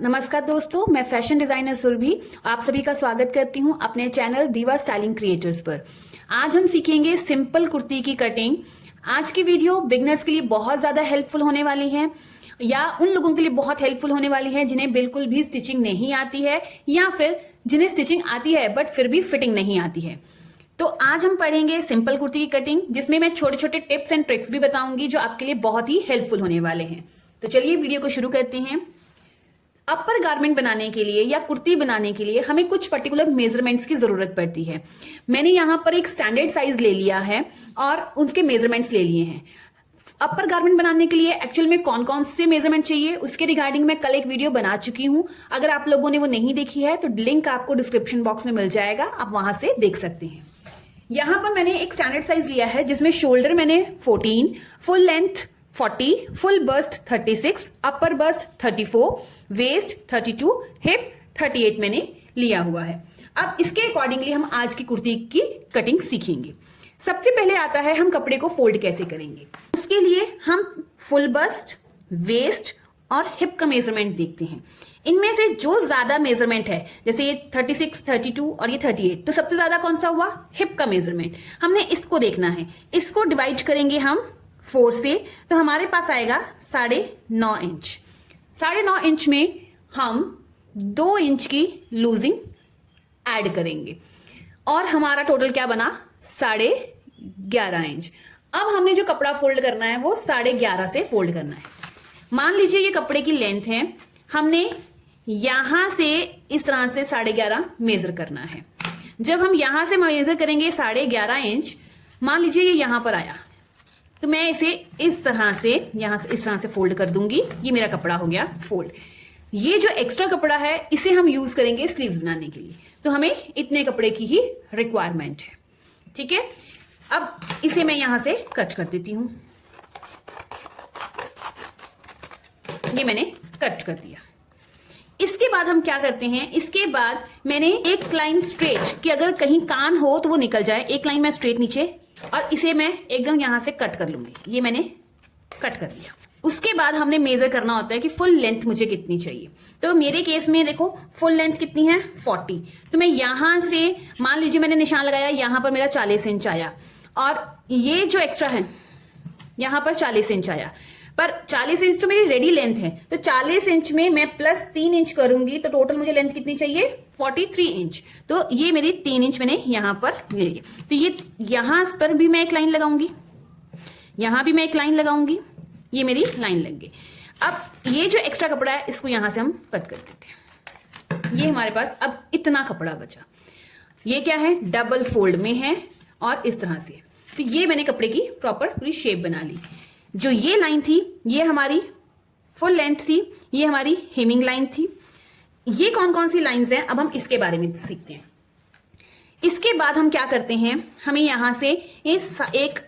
नमस्कार दोस्तों, मैं फैशन डिजाइनर सुरभि आप सभी का स्वागत करती हूं अपने चैनल दीवा स्टाइलिंग क्रिएटर्स पर। आज हम सीखेंगे सिंपल कुर्ती की कटिंग। आज की वीडियो बिगनर्स के लिए बहुत ज्यादा हेल्पफुल होने वाली है या उन लोगों के लिए बहुत हेल्पफुल होने वाली है जिन्हें बिल्कुल भी स्टिचिंग नहीं आती है या फिर जिन्हें स्टिचिंग आती है बट फिर भी फिटिंग नहीं आती है। तो आज हम पढ़ेंगे सिंपल कुर्ती की कटिंग, जिसमें मैं छोटे छोटे टिप्स एंड ट्रिक्स भी बताऊंगी जो आपके लिए बहुत ही हेल्पफुल होने वाले हैं। तो चलिए वीडियो को शुरू करते हैं। अपर गारमेंट बनाने के लिए या कुर्ती बनाने के लिए हमें कुछ पर्टिकुलर मेजरमेंट्स की जरूरत पड़ती है। मैंने यहाँ पर एक स्टैंडर्ड साइज ले लिया है और उसके मेजरमेंट्स ले लिए हैं। अपर गारमेंट बनाने के लिए एक्चुअल में कौन कौन से मेजरमेंट चाहिए उसके रिगार्डिंग मैं कल एक वीडियो बना चुकी हूं। अगर आप लोगों ने वो नहीं देखी है तो लिंक आपको डिस्क्रिप्शन बॉक्स में मिल जाएगा, आप वहां से देख सकते हैं। यहां पर मैंने एक स्टैंडर्ड साइज लिया है जिसमें शोल्डर मैंने 14, फुल लेंथ 40, फुल बस्ट 36, अपर बस्ट 34, वेस्ट 32, हिप 38 मैंने लिया हुआ है। अब इसके अकॉर्डिंगली हम आज की कुर्ती की कटिंग सीखेंगे। सबसे पहले आता है हम कपड़े को फोल्ड कैसे करेंगे। उसके लिए हम फुल बस्ट, वेस्ट और हिप का मेजरमेंट देखते हैं। इनमें से जो ज्यादा मेजरमेंट है, जैसे ये 36, 32 और ये 38, तो सबसे ज्यादा कौन सा हुआ? हिप का मेजरमेंट। हमने इसको देखना है। इसको डिवाइड करेंगे हम 4 से, तो हमारे पास आएगा 9.5 इंच। 9.5 इंच में हम 2 इंच की लूजिंग ऐड करेंगे और हमारा टोटल क्या बना? 11.5 इंच। अब हमने जो कपड़ा फोल्ड करना है वो 11.5 से फोल्ड करना है। मान लीजिए ये कपड़े की लेंथ है, हमने यहां से इस तरह से 11.5 मेजर करना है। जब हम यहां से मेजर करेंगे 11.5 इंच, मान लीजिए ये यहां पर आया, तो मैं इसे इस तरह से यहां से इस तरह से फोल्ड कर दूंगी। ये मेरा कपड़ा हो गया फोल्ड। ये जो एक्स्ट्रा कपड़ा है इसे हम यूज करेंगे स्लीव्स बनाने के लिए, तो हमें इतने कपड़े की ही रिक्वायरमेंट है। ठीक है, अब इसे मैं यहां से कट कर देती हूं। ये मैंने कट कर दिया। इसके बाद हम क्या करते हैं, इसके बाद मैंने एक लाइन स्ट्रेट कि अगर कहीं कान हो तो वो निकल जाए, एक लाइन मैं स्ट्रेट नीचे, और इसे मैं एकदम यहां से कट कर लूंगी। ये मैंने कट कर दिया। उसके बाद हमने मेजर करना होता है कि फुल लेंथ मुझे कितनी चाहिए। तो मेरे केस में देखो फुल लेंथ कितनी है? 40। तो मैं यहां से मान लीजिए मैंने निशान लगाया, यहां पर मेरा 40 इंच आया और ये जो एक्स्ट्रा है यहां पर 40 इंच आया, पर 40 इंच तो मेरी रेडी लेंथ है, तो 40 इंच में मैं प्लस 3 इंच करूंगी तो टोटल मुझे लेंथ कितनी चाहिए? 43 इंच। तो ये मेरी 3 इंच मैंने यहां पर ले ली। तो ये यहां पर भी मैं एक लाइन लगाऊंगी, यहां भी मैं एक लाइन लगाऊंगी, ये मेरी लाइन लग गई। अब ये जो एक्स्ट्रा कपड़ा है इसको यहां से हम कट कर देते हैं। ये हमारे पास अब इतना कपड़ा बचा। ये क्या है? डबल फोल्ड में है और इस तरह से। तो ये मैंने कपड़े की प्रॉपर पूरी शेप बना ली। जो ये लाइन थी ये हमारी फुल लेंथ थी, ये हमारी हेमिंग लाइन थी। ये कौन कौन सी लाइंस हैं अब हम इसके बारे में सीखते हैं। इसके बाद हम क्या करते हैं, हमें यहां से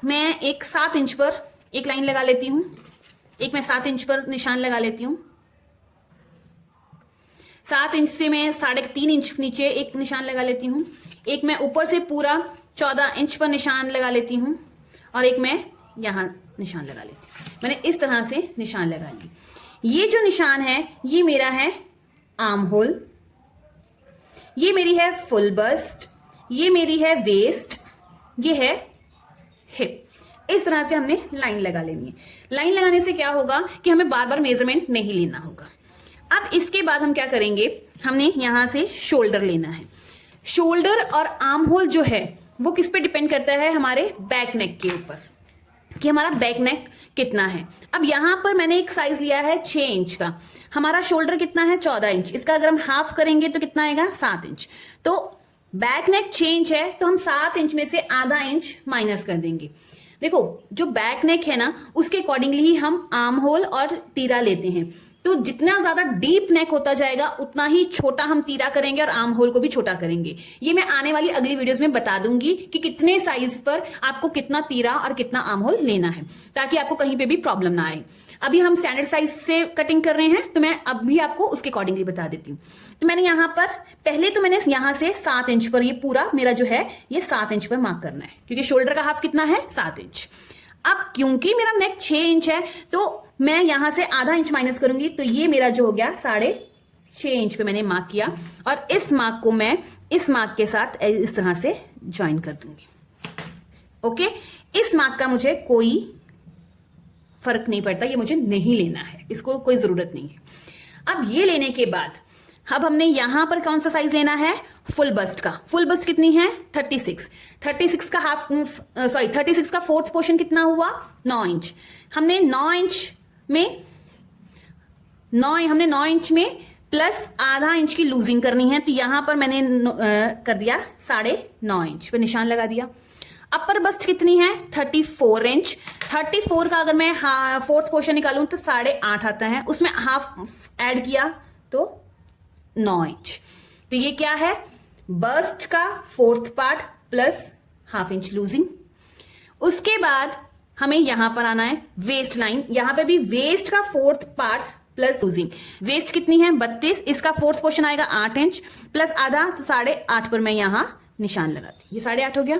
मैं एक 7 इंच पर एक लाइन लगा लेती हूं। एक मैं 7 इंच पर निशान लगा लेती हूं। 7 इंच से मैं 3.5 इंच नीचे एक निशान लगा लेती हूं। एक मैं ऊपर से पूरा 14 इंच पर निशान लगा लेती हूं और एक मैं यहां निशान लगा लेती हूं। मैंने इस तरह से निशान लगा ली। ये जो निशान है ये मेरा है आर्म होल, ये मेरी है फुल बस्ट, ये मेरी है वेस्ट, ये है हिप। इस तरह से हमने लाइन लगा लेनी है। लाइन लगाने से क्या होगा कि हमें बार बार मेजरमेंट नहीं लेना होगा। अब इसके बाद हम क्या करेंगे, हमने यहां से शोल्डर लेना है। शोल्डर और आर्म होल जो है वो किस पे डिपेंड करता है? हमारे बैक नेक के ऊपर, कि हमारा बैक नेक कितना है। अब यहां पर मैंने एक साइज लिया है 6 इंच का। हमारा शोल्डर कितना है? 14 इंच। इसका अगर हम हाफ करेंगे तो कितना आएगा? 7 इंच। तो बैक नेक 6 इंच है तो हम 7 इंच में से आधा इंच माइनस कर देंगे। देखो जो बैक नेक है ना उसके अकॉर्डिंगली ही हम आर्म होल और तीरा लेते हैं। तो जितना ज्यादा डीप नेक होता जाएगा उतना ही छोटा हम तीरा करेंगे और आर्म होल को भी छोटा करेंगे। ये मैं आने वाली अगली वीडियोस में बता दूंगी कि कितने साइज पर आपको कितना तीरा और कितना आर्म होल लेना है, ताकि आपको कहीं पे भी प्रॉब्लम ना आए। अभी हम स्टैंडर्ड साइज से कटिंग कर रहे हैं तो मैं अब भी आपको उसके अकॉर्डिंगली बता देती हूँ। तो मैंने यहाँ पर पहले तो मैंने यहाँ से 7 इंच पर ये पूरा मेरा जो है ये 7 इंच पर मार्क करना है, क्योंकि शोल्डर का हाफ कितना है? 7 इंच। अब क्योंकि मेरा नेक 6 इंच है तो मैं यहां से आधा इंच माइनस करूंगी, तो ये मेरा जो हो गया 6 इंच पे मैंने मार्क किया और इस मार्क को मैं इस मार्क के साथ इस तरह से ज्वाइन कर दूंगी। ओके, इस मार्क का मुझे कोई फर्क नहीं पड़ता, ये मुझे नहीं लेना है, इसको कोई जरूरत नहीं है। अब ये लेने के बाद अब हमने यहां पर कौन सा साइज लेना है, फुल बस्ट का। फुल बस्ट कितनी है, 36 का हाफ 36 का फोर्थ पोर्शन कितना हुआ, 9 इंच। हमने 9 इंच में प्लस आधा इंच की लूजिंग करनी है, तो यहां पर मैंने कर दिया 9.5 इंच पे निशान लगा दिया। अपर बस्ट कितनी है, 34 इंच। 34 का अगर मैं फोर्थ पोर्शन निकालूं तो 8.5 आता है, उसमें हाफ ऐड किया तो 9 इंच। तो ये क्या है, बस्ट का fourth part plus half inch losing. उसके बाद हमें यहां पर आना है वेस्ट लाइन, यहां पे भी वेस्ट का fourth part plus losing. Waste कितनी है, 32, इसका फोर्थ पोर्शन आएगा 8 इंच प्लस आधा, तो 8.5 पर मैं यहां निशान लगाती, ये 8.5 हो गया।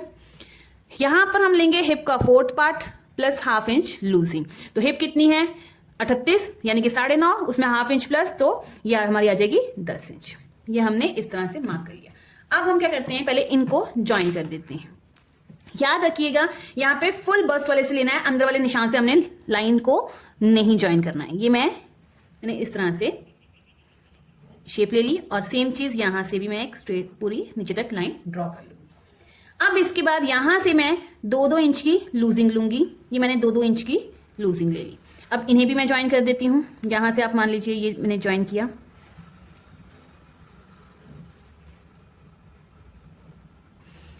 यहां पर हम लेंगे हिप का fourth part plus half inch losing, तो हिप कितनी है 38 यानी कि 9.5, उसमें हाफ इंच प्लस, तो यह हमारी आ जाएगी 10 इंच। ये हमने इस तरह से मार्क कर लिया। अब हम क्या करते हैं, पहले इनको ज्वाइन कर देते हैं। याद रखिएगा यहाँ पे फुल बस्ट वाले से लेना है, अंदर वाले निशान से हमने लाइन को नहीं ज्वाइन करना है। ये मैंने इस तरह से शेप ले ली और सेम चीज यहां से भी मैं एक स्ट्रेट पूरी नीचे तक लाइन ड्रॉ कर लूंगी। अब इसके बाद यहां से मैं 2-2 इंच की लूजिंग लूंगी, ये मैंने 2-2 इंच की लूजिंग ले ली। अब इन्हें भी मैं ज्वाइन कर देती हूं, यहां से आप मान लीजिए ये मैंने ज्वाइन किया,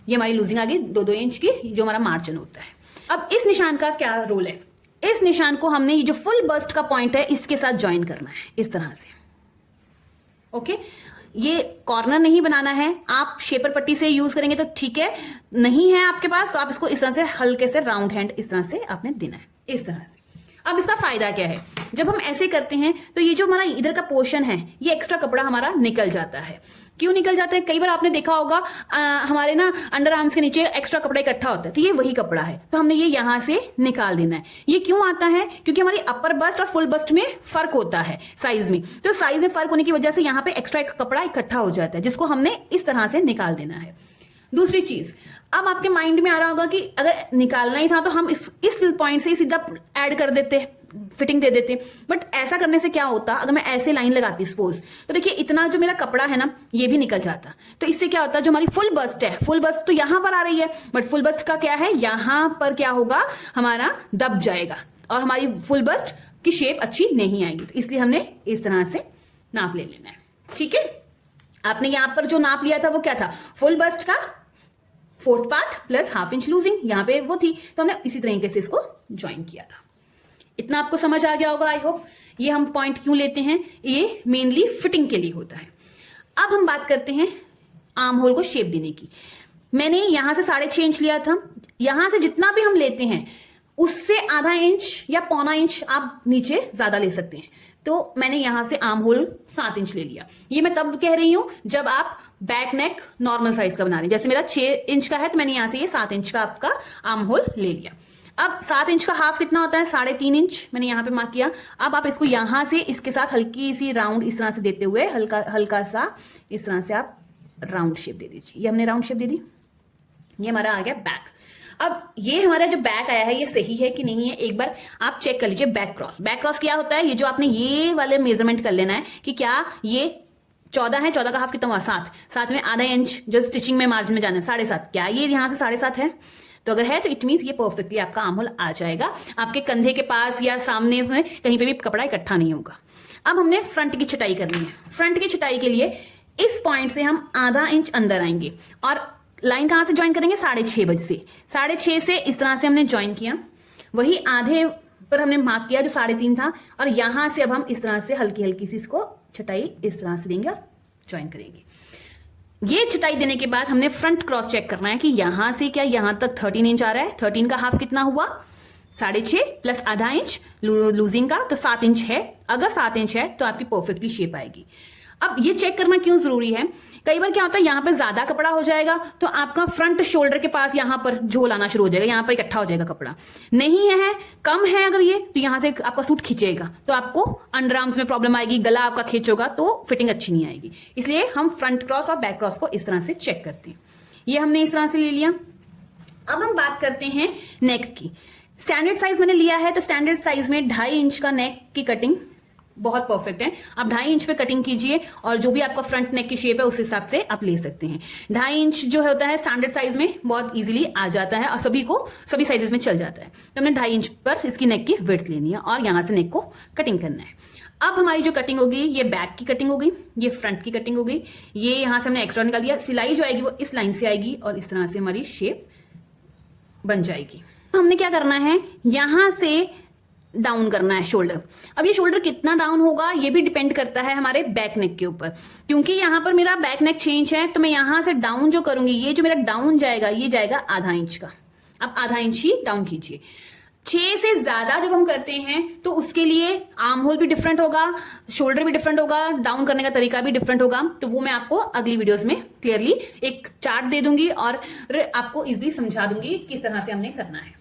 ये हमारी लूजिंग आ गई 2-2 इंच की, जो हमारा मार्जिन होता है। अब इस निशान का क्या रोल है, इस निशान को हमने ये जो फुल बस्ट का पॉइंट है इसके साथ ज्वाइन करना है इस तरह से। ओके, ये कॉर्नर नहीं बनाना है, आप शेपर पट्टी से यूज करेंगे तो ठीक है, नहीं है आपके पास तो आप इसको इस तरह से हल्के से राउंड हैंड इस तरह से आपने देना है, इस तरह से। अब इसका फायदा क्या है, जब हम ऐसे करते हैं तो ये जो हमारा इधर का पोर्शन है ये एक्स्ट्रा कपड़ा हमारा निकल जाता है। क्यों निकल जाता है, कई बार आपने देखा होगा हमारे ना अंडर आर्म्स के नीचे एक्स्ट्रा कपड़ा इकट्ठा होता है, तो ये वही कपड़ा है, तो हमने ये यहां से निकाल देना है। ये क्यों आता है, क्योंकि हमारी अपर बस्ट और फुल बस्ट में फर्क होता है साइज में, तो साइज में फर्क होने की वजह से यहाँ पे एक्स्ट्रा एक कपड़ा इकट्ठा हो जाता है, जिसको हमने इस तरह से निकाल देना है। दूसरी चीज, अब आपके माइंड में आ रहा होगा कि अगर निकालना ही था तो हम इस पॉइंट से सीधा ऐड कर देते, फिटिंग दे देते, बट ऐसा करने से क्या होता, अगर मैं ऐसे लाइन लगाती सपोज, तो देखिए इतना जो मेरा कपड़ा है ना ये भी निकल जाता, तो इससे क्या होता है, जो हमारी फुल बस्ट है, फुल बस्ट तो यहां पर आ रही है, बट फुल बस्ट का क्या है, यहां पर क्या होगा, हमारा दब जाएगा और हमारी फुल बस्ट की शेप अच्छी नहीं आएगी, तो इसलिए हमने इस तरह से नाप ले लेना है। ठीक है, आपने यहां पर जो नाप लिया था वो क्या था, फुल बस्ट का fourth part plus half inch losing, यहां पे वो थी, तो हमने इसी तरीके से इसको ज्वाइन किया था। इतना आपको समझ आ गया होगा आई होप। ये हम पॉइंट क्यों लेते हैं, ये मेनली फिटिंग के लिए होता है। अब हम बात करते हैं आर्म होल को शेप देने की। मैंने यहां से 6.5 इंच लिया था, यहां से जितना भी हम लेते हैं उससे आधा इंच या पौना इंच आप नीचे ज्यादा ले सकते हैं, तो मैंने यहां से आर्म होल 7 इंच ले लिया। ये मैं तब कह रही हूं जब आप बैक नेक नॉर्मल साइज का बना रहे हैं, जैसे मेरा 6 इंच का है तो मैंने यहां से ये 7 इंच का आपका आर्म होल ले लिया। अब 7 इंच का हाफ कितना होता है, 3.5 इंच मैंने यहां पे मार्क किया। अब आप इसको यहां से इसके साथ हल्की सी राउंड इस तरह से देते हुए हल्का सा इस तरह से आप राउंड शेप दे दीजिए। ये हमने राउंड शेप दे दी, ये हमारा आ गया बैक। अब ये हमारा जो बैक आया है ये सही है कि नहीं है, एक बार आप चेक कर लीजिए। बैक क्रॉस, बैक क्रॉस क्या होता है, ये जो आपने ये वाले मेजरमेंट कर लेना है कि क्या ये 14 है, 14 का हाफ कितना हुआ 7 में आधा इंच जो स्टिचिंग में मार्जिन में जाना है 7.5, क्या ये यहां से 7.5 है, तो अगर है तो इट मीन्स ये परफेक्टली आपका आर्म होल आ जाएगा, आपके कंधे के पास या सामने में कहीं पे भी कपड़ा इकट्ठा नहीं होगा। अब हमने फ्रंट की छटाई करनी है। फ्रंट की छटाई के लिए इस पॉइंट से हम आधा इंच अंदर आएंगे और लाइन कहां से ज्वाइन करेंगे, 6.5 बजे से। 6.5 से इस तरह से हमने ज्वाइन किया, वही आधे पर हमने मार्क किया जो 3.5 था, और यहां से अब हम इस तरह से हल्की हल्की सी इसको छटाई इस तरह से देंगे और ज्वाइन करेंगे। ये छटाई देने के बाद हमने फ्रंट क्रॉस चेक करना है कि यहां से क्या यहां तक 13 इंच आ रहा है, 13 का हाफ कितना हुआ 6.5 प्लस आधा इंच लूजिंग का, तो 7 इंच है। अगर 7 इंच है तो आपकी परफेक्टली शेप आएगी। अब ये चेक करना क्यों जरूरी है, कई बार क्या होता है यहाँ पे ज्यादा कपड़ा हो जाएगा तो आपका फ्रंट शोल्डर के पास यहाँ पर झोल आना शुरू हो जाएगा, यहाँ पर इकट्ठा हो जाएगा कपड़ा। नहीं है, कम है अगर ये, तो यहाँ से आपका सूट खींचेगा तो आपको अंडर आर्म्स में प्रॉब्लम आएगी, गला आपका खींच होगा तो फिटिंग अच्छी नहीं आएगी। इसलिए हम फ्रंट क्रॉस और बैक क्रॉस को इस तरह से चेक करते हैं। ये हमने इस तरह से ले लिया। अब हम बात करते हैं नेक की। स्टैंडर्ड साइज मैंने लिया है तो स्टैंडर्ड साइज में 2.5 इंच का नेक की कटिंग बहुत परफेक्ट है। आप 2.5 इंच पे कटिंग कीजिए और जो भी आपका फ्रंट नेक की शेप है उस हिसाब से आप ले सकते हैं। 2.5 इंच जो होता है स्टैंडर्ड साइज में बहुत इजीली आ जाता है और सभी साइजेस में चल जाता है। तो हमने 2.5 इंच पर इसकी नेक की विड्थ लेनी है और यहां से नेक को कटिंग करना है। अब हमारी जो कटिंग होगी ये बैक की कटिंग हो गई, ये फ्रंट की कटिंग हो गई, ये यहां से हमने एक्स्ट्रा निकाल दिया। सिलाई जो आएगी वो इस लाइन से आएगी और इस तरह से हमारी शेप बन जाएगी। हमने क्या करना है, यहां से डाउन करना है शोल्डर। अब ये शोल्डर कितना डाउन होगा ये भी डिपेंड करता है हमारे बैक नेक के ऊपर, क्योंकि यहां पर मेरा बैक नेक चेंज है तो मैं यहां से डाउन जो करूंगी, ये जो मेरा डाउन जाएगा ये जाएगा 1/2 इंच का। अब 1/2 इंच ही डाउन कीजिए। 6 से ज्यादा जब हम करते हैं तो उसके लिए आर्म होल भी डिफरेंट होगा, शोल्डर भी डिफरेंट होगा, डाउन करने का तरीका भी डिफरेंट होगा। तो वो मैं आपको अगली वीडियोस में क्लियरली एक चार्ट दे दूंगी और आपको इजीली समझा दूंगी किस तरह से हमने करना है।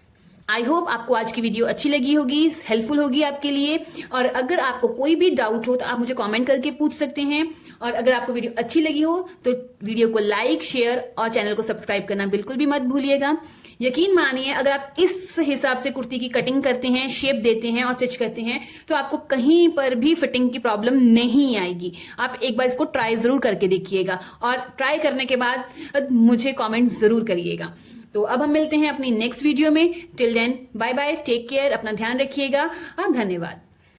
आई होप आपको आज की वीडियो अच्छी लगी होगी, हेल्पफुल होगी आपके लिए। और अगर आपको कोई भी डाउट हो तो आप मुझे कमेंट करके पूछ सकते हैं। और अगर आपको वीडियो अच्छी लगी हो तो वीडियो को लाइक, शेयर और चैनल को सब्सक्राइब करना बिल्कुल भी मत भूलिएगा। यकीन मानिए अगर आप इस हिसाब से कुर्ती की कटिंग करते हैं, शेप देते हैं और स्टिच करते हैं तो आपको कहीं पर भी फिटिंग की प्रॉब्लम नहीं आएगी। आप एक बार इसको ट्राई जरूर करके देखिएगा और ट्राई करने के बाद मुझे कॉमेंट जरूर करिएगा। तो अब हम मिलते हैं अपनी नेक्स्ट वीडियो में। Till then bye bye, take care, अपना ध्यान रखिएगा और धन्यवाद।